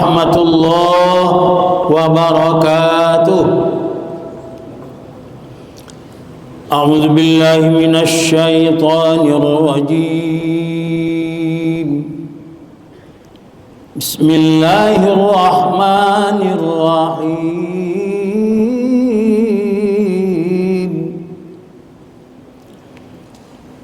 warahmatullahi wabarakatuh. A'udzu billahi minasy syaithanir rajim. Bismillahirrahmanirrahim.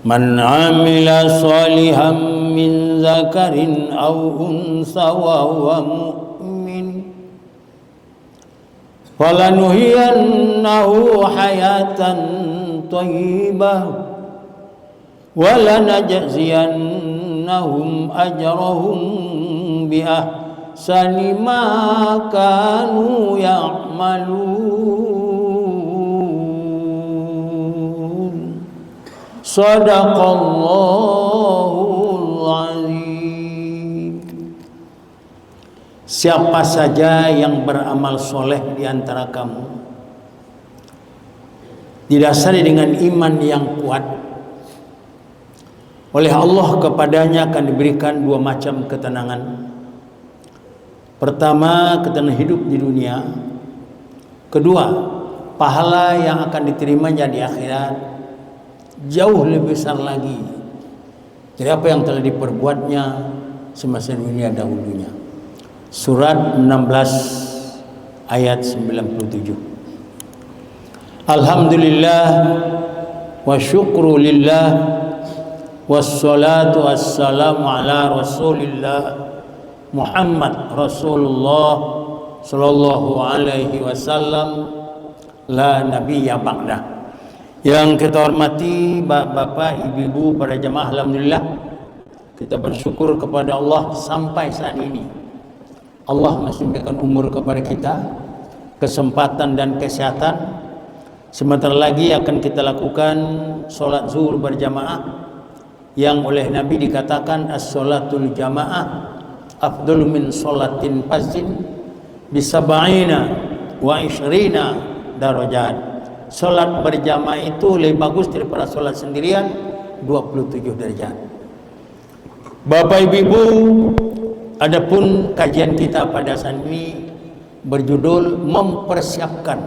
Man 'amila shalihan min zakarin aw unsa wa huwa mu'min falanuhyiyannahu hayatan thayyibah wa lanajziyannahum ajrahum bi ahsani ma kanu ya'malun. Shadaqallahul azim. Siapa saja yang beramal soleh di antara kamu didasari dengan iman yang kuat, oleh Allah kepadanya akan diberikan dua macam ketenangan. Pertama, ketenangan hidup di dunia. Kedua, pahala yang akan diterimanya di akhirat jauh lebih besar lagi dari apa yang telah diperbuatnya semasa dunia dahulunya. Surat 16 ayat 97. Alhamdulillah wa syukru lillah wassalatu wassalamu ala rasulillah Muhammad Rasulullah sallallahu alaihi wasallam la nabiyya ba'dah. Yang kita hormati bapak-bapak, ibu-ibu, para jemaah, alhamdulillah kita bersyukur kepada Allah sampai saat ini Allah masih memberikan umur kepada kita, kesempatan dan kesehatan. Sebentar lagi akan kita lakukan sholat zuhur berjamaah yang oleh Nabi dikatakan as-sholatul jamaah afdal min sholatin fazin bisab'ina wa ishrina darajat. Sholat berjamaah itu lebih bagus daripada sholat sendirian 27 derajat. Bapak Ibu, adapun kajian kita pada saat ini berjudul mempersiapkan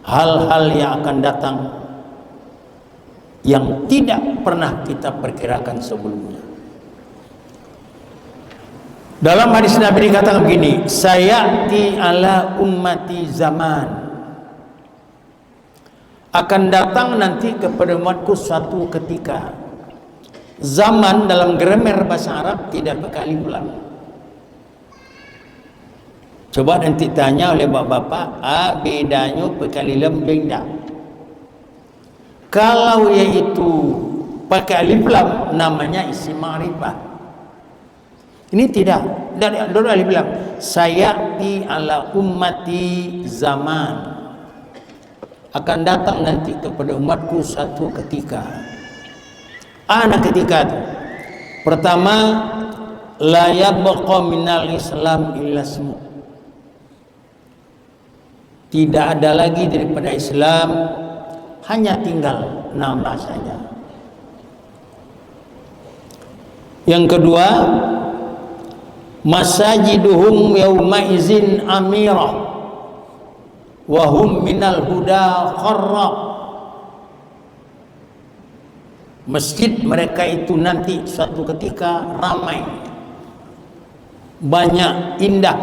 hal-hal yang akan datang yang tidak pernah kita perkirakan sebelumnya. Dalam hadis Nabi dikatakan begini, sayati ala ummati zaman, akan datang nanti kepada umatku suatu ketika. Zaman dalam grammar bahasa Arab tidak berkali ulang. Coba nanti tanya oleh bapak-bapak, bedanya berkali lam benda. Kalau yaitu pakai alif lam namanya isim ma'rifah. Ini tidak dari alif lam. Sayati ala ummati zaman, akan datang nanti kepada umatku satu ketika. Anak ketika itu pertama, la yabqa minal islam illa ismu, tidak ada lagi daripada Islam, hanya tinggal nama saja. Yang kedua, masajiduhum yawma izin amirah wa hum minal huda kharra. Masjid mereka itu nanti suatu ketika ramai, banyak, indah,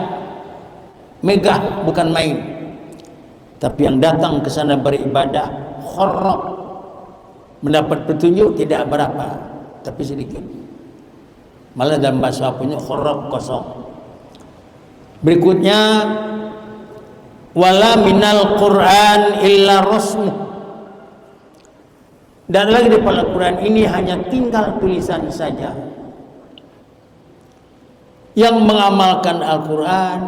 megah, bukan main. Tapi yang datang ke sana beribadah kharra, mendapat petunjuk tidak berapa, tapi sedikit. Malah dalam bahasa punya kharra, kosong. Berikutnya, wala minal Qur'an illa rasmuh, dan lagi di Al-Quran ini hanya tinggal tulisan saja. Yang mengamalkan Al-Quran,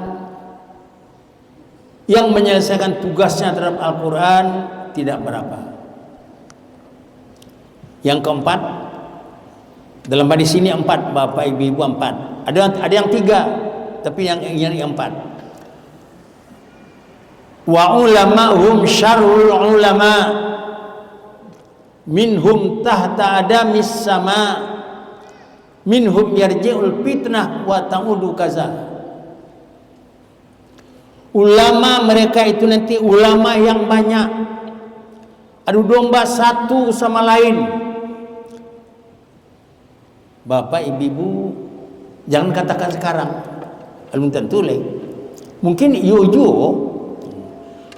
yang menyelesaikan tugasnya terhadap Al-Quran tidak berapa. Yang keempat, dalam hadis ini 4, bapak ibu 4. Ada yang 3, tapi yang empat. Wa ulama'hum syarrul ulama, minhum tahta adamis sama, minhum yarji'ul fitnah wa ta'udu kaza. Ulama mereka itu nanti ulama yang banyak, adu domba satu sama lain. Bapak ibu jangan katakan sekarang, belum tentu leh. Mungkin yojo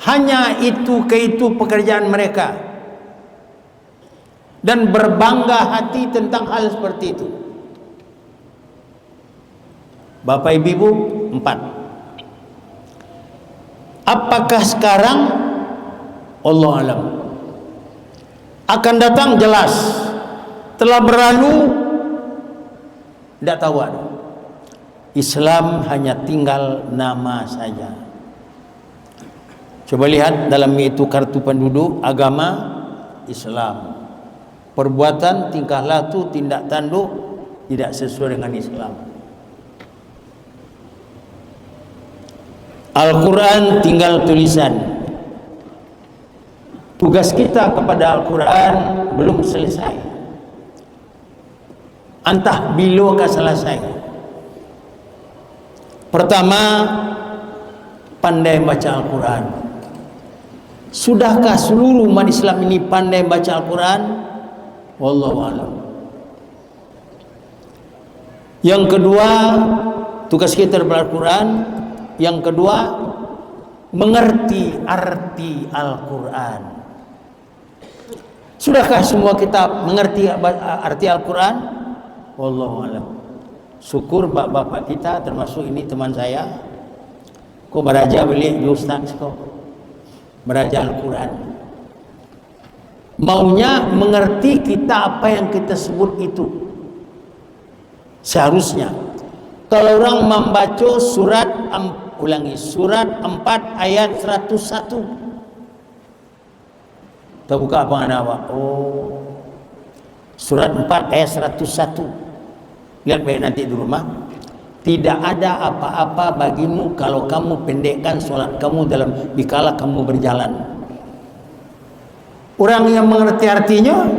hanya itu ke itu pekerjaan mereka dan berbangga hati tentang hal seperti itu. Bapak ibu, 4. Apakah sekarang? Allah alam. Akan datang jelas. Telah berlalu, tidak tahu ada. Islam hanya tinggal nama saja. Coba lihat dalam itu kartu penduduk, agama Islam. Perbuatan, tingkah laku, tindak tanduk tidak sesuai dengan Islam. Al-Quran tinggal tulisan. Tugas kita kepada Al-Quran belum selesai. Entah bila akan selesai. Pertama, pandai baca Al-Quran. Sudahkah seluruh umat Islam ini pandai baca Al-Quran? Wallahu a'lam. Yang kedua, tugas kita dalam Al-Quran. Yang kedua, mengerti arti Al-Quran. Sudahkah semua kita mengerti arti Al-Quran? Wallahu a'lam. Syukur bapak-bapak kita, termasuk ini teman saya, kau beraja beli ustaz kau beraja Al-Quran. Maunya mengerti kita apa yang kita sebut itu. Seharusnya kalau orang membaca surat, ulangi, surat 4 ayat 101. Kita buka apa anda awak? Oh, surat 4 ayat 101. Lihat baik nanti di rumah. Tidak ada apa-apa bagimu kalau kamu pendekkan solat kamu dalam dikala kamu berjalan. Orang yang mengerti artinya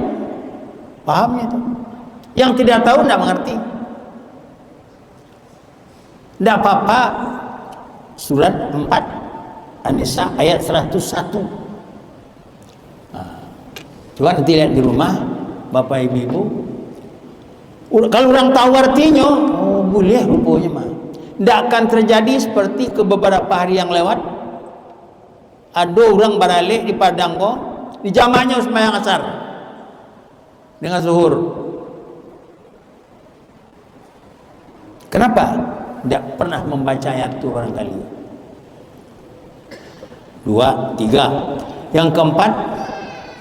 pahamnya itu. Yang tidak tahu tidak mengerti. Tidak apa-apa. Surat 4 An-Nisa ayat 101. Coba nanti lihat di rumah bapak ibu. Kalau orang tahu artinya, oh boleh rupanya mah. Tidak akan terjadi seperti ke beberapa hari yang lewat. Ada orang baralik di Padang kok, di jamaknya sembahyang asar dengan zuhur. Kenapa? Tidak pernah membaca ayat itu barangkali. 2, 3. Yang keempat,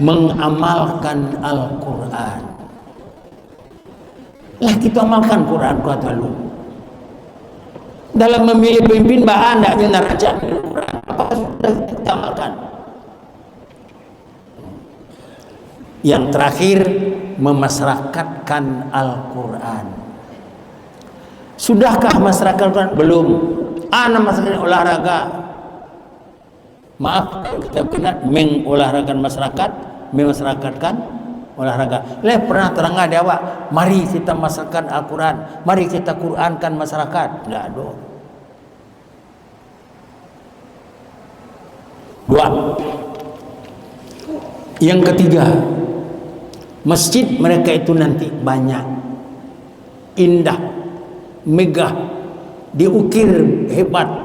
mengamalkan Al-Quran. Lah kita amalkan Quran kuat lalu. Dalam memilih pemimpin bahan tidaknya neraca Al-Quran. Apa sudah kita amalkan? Yang terakhir, memasyarakatkan Al-Quran. Sudahkah masyarakat? Belum. Masyarakat olahraga. Maaf, kita kena mengolahragakan masyarakat, memasyarakatkan olahraga. Pernah terangkan dia awak, mari kita masyarakatkan Al-Quran, mari kita Qurankan masyarakat. Tidak ada. 2. Yang ketiga, masjid mereka itu nanti banyak, indah, megah, diukir hebat.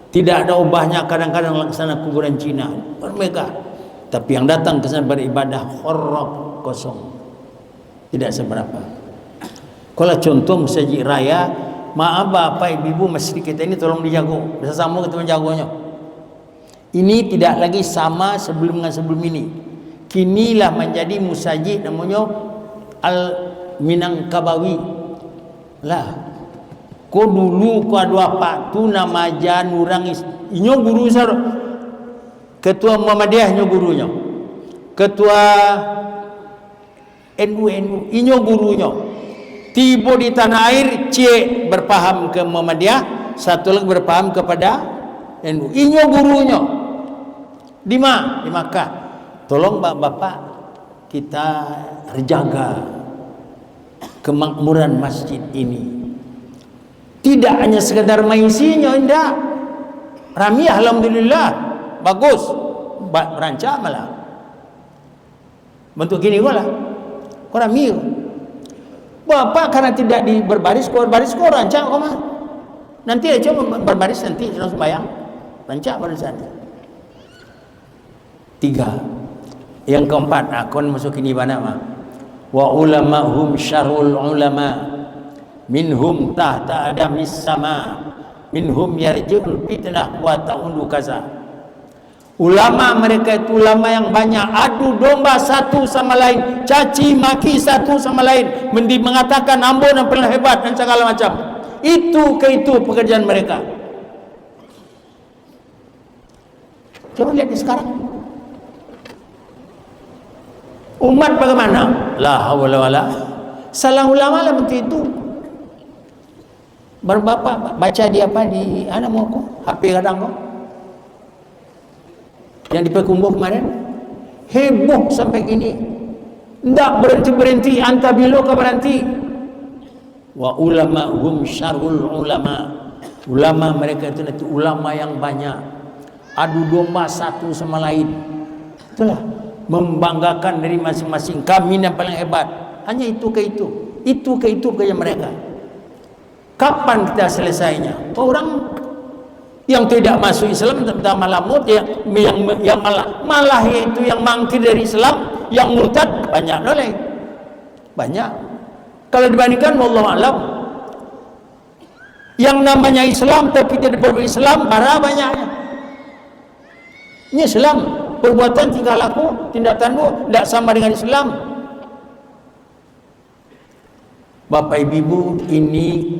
Tidak ada ubahnya kadang-kadang laksana kuburan Cina, bermegah. Tapi yang datang ke sana beribadah khorok, kosong, tidak seberapa. Kalau contoh masjid raya, maaf bapak ibu masjid kita ini tolong dijago, bisa sama kita menjagonya. Ini tidak lagi sama sebelum dengan sebelum ini. Kinilah menjadi musajid namanya Al-Minangkabawi lah. Ko dulu ko ada apa tu nama jan orang inyo guru sar ketua Muhammadiyah inyo gurunya, ketua NU inyo gurunya. Tiba di tanah air C berpaham ke Muhammadiyah, satu lagi berpaham kepada NU. Inyo gurunya di mana? Di Makkah. Tolong bapak kita jaga kemakmuran masjid ini. Tidak hanya sekedar maisinya, tidak. Rami alhamdulillah bagus. Berancak malah. Bentuk gini gua lah. Kau rami. Bapak karena tidak berbaris kau rancak kau mah. Nanti aja berbaris nanti langsung bayang. Rancak barisan. 3. Yang keempat, akon masuk ini mana mah? Wa ulamahum syarul ulama minhum tahta adamis sama minhum yarji'ul fitnah wa ta'undu kaza. Ulama mereka itu ulama yang banyak adu domba satu sama lain, caci maki satu sama lain, mengatakan ambon yang paling hebat dan segala macam. Itu pekerjaan mereka. Coba lihat sekarang. Umat bagaimana? La haula wala. Salah ulama lah begitu itu. Bapak baca di apa di anak mau kok HP kadang kok. Yang di Pekumbuh kemarin heboh sampai gini. Tidak berhenti antabilo ke berhenti. Wa ulama hum syarul ulama. Ulama mereka itu nanti ulama yang banyak. Adu domba satu sama lain. Itulah membanggakan dari masing-masing, kami yang paling hebat. Hanya itu ke itu kerja mereka. Kapan kita selesainya? Orang yang tidak masuk Islam tentang malamut yang malah itu yang mangkir dari Islam, yang murtad banyak oleh banyak. Kalau dibandingkan wallahu alam, yang namanya Islam tapi tidak berislam para banyaknya. Ini Islam, perbuatan tingkah laku, tindak tanduk tidak sama dengan Islam. Bapak Ibu, ini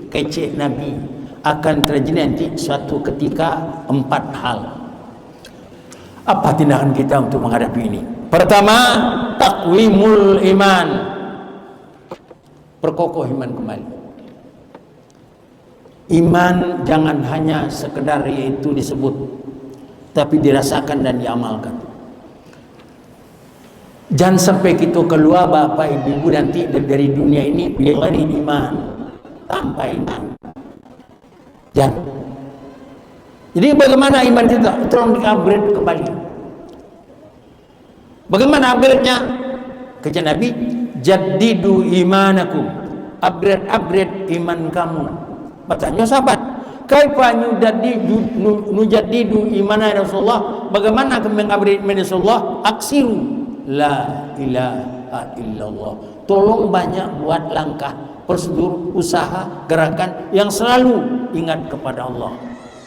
kecek Nabi akan terjadi nanti suatu ketika 4 hal. Apa tindakan kita untuk menghadapi ini? Pertama, takwimul iman, perkokoh iman kembali. Iman jangan hanya sekedar yaitu disebut, tapi dirasakan dan diamalkan. Jangan sampai kita keluar Bapak Ibu nanti dari dunia ini dengan iman, tanpa iman. Jangan. Jadi bagaimana iman kita? Tolong di-upgrade kembali. Bagaimana upgrade-nya? Kata Nabi, jaddidu imanakum, upgrade iman kamu. Bertanya sahabat, kaifa nujaddidu imana Rasulullah? Bagaimana kami mengupgrade iman Rasulullah? Aksiru la ilaha illallah. Tolong banyak buat langkah, prosedur, usaha, gerakan yang selalu ingat kepada Allah.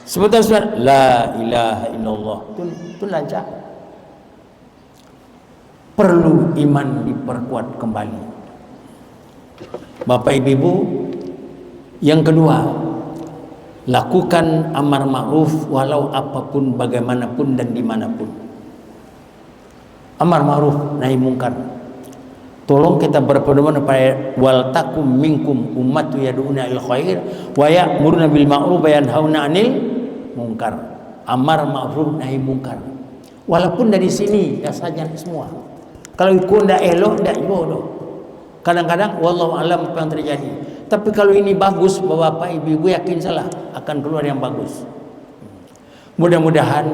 Sebentar la ilaha illallah. Itu lancar. Perlu iman diperkuat kembali. Bapak Ibu, yang kedua, lakukan amar ma'ruf walau apapun, bagaimanapun dan dimanapun. Amar ma'ruf nahi mungkar. Tolong kita berpedoman pada wal takum minkum ummatu yad'una il khair wa ya'muruna bil ma'ruf wa yanhauna 'anil munkar. Amar ma'ruf nahi mungkar. Walaupun dari sini ya saja semua. Kalau ikut ndak elok ndak bodoh. Kadang-kadang wallahu alam apa yang terjadi. Tapi kalau ini bagus, Bapak Ibu yakin salah akan keluar yang bagus. Mudah-mudahan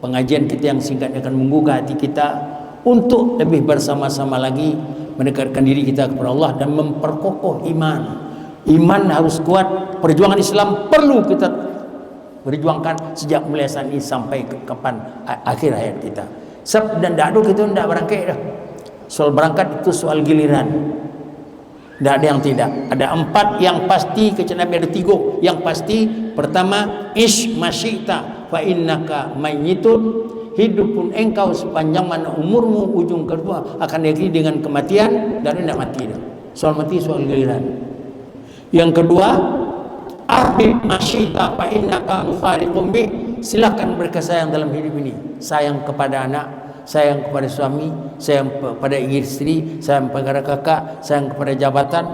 pengajian kita yang singkat akan menggugah hati kita untuk lebih bersama-sama lagi mendekatkan diri kita kepada Allah dan memperkokoh iman. Iman harus kuat. Perjuangan Islam perlu kita berjuangkan sejak mulai saat ini sampai ke kapan akhir hayat kita. Sebab dan dadu kita tidak berangkat dah. Soal berangkat itu soal giliran. Tidak ada yang tidak. Ada 4 yang pasti, kecil Nabi ada 3 yang pasti. Pertama, ish masyita fa innaka mayyitun. Hidup pun engkau sepanjang mana umurmu. Ujung kedua akan diakhiri dengan kematian, dan tidak mati dah. Soal mati soal giliran. Yang kedua, ahbib masyita fa innaka mufariqum bih. Silakan berkasayang dalam hidup ini. Sayang kepada anak, sayang kepada suami, sayang kepada istri, sayang kepada kakak, sayang kepada jabatan.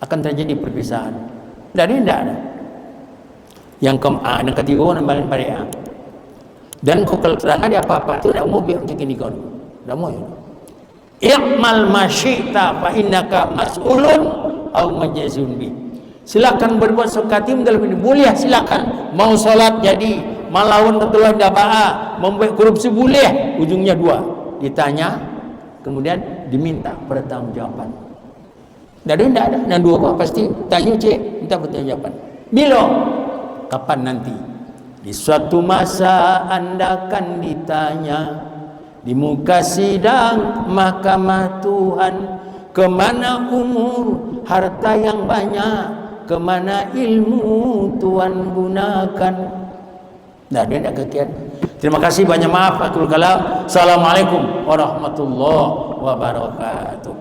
Akan terjadi perpisahan. Dan tidak ada. Yang ketiga namanya pada dan kalau ada apa-apa itu tidak mau biar macam ini kau. Tidak mau. I'mal masyita fa innaka mas'ulun aw majzun bi. Silakan berbuat sukatim dalam ini, boleh silakan. Mau sholat jadi, melawan ketulah daba'a, membuat korupsi boleh. Ujungnya dua, ditanya, kemudian diminta pertanggungjawaban. Tidak ada. Dan dua kok pasti tanya cek, minta pertanggungjawaban. Bila? Kapan nanti? Di suatu masa Anda akan ditanya di muka sidang mahkamah Tuhan, kemana umur, harta yang banyak, kemana ilmu Tuhan gunakan. Nah, dia tidak kekian. Terima kasih, banyak maaf. Akhirul kalam. Assalamualaikum warahmatullahi wabarakatuh.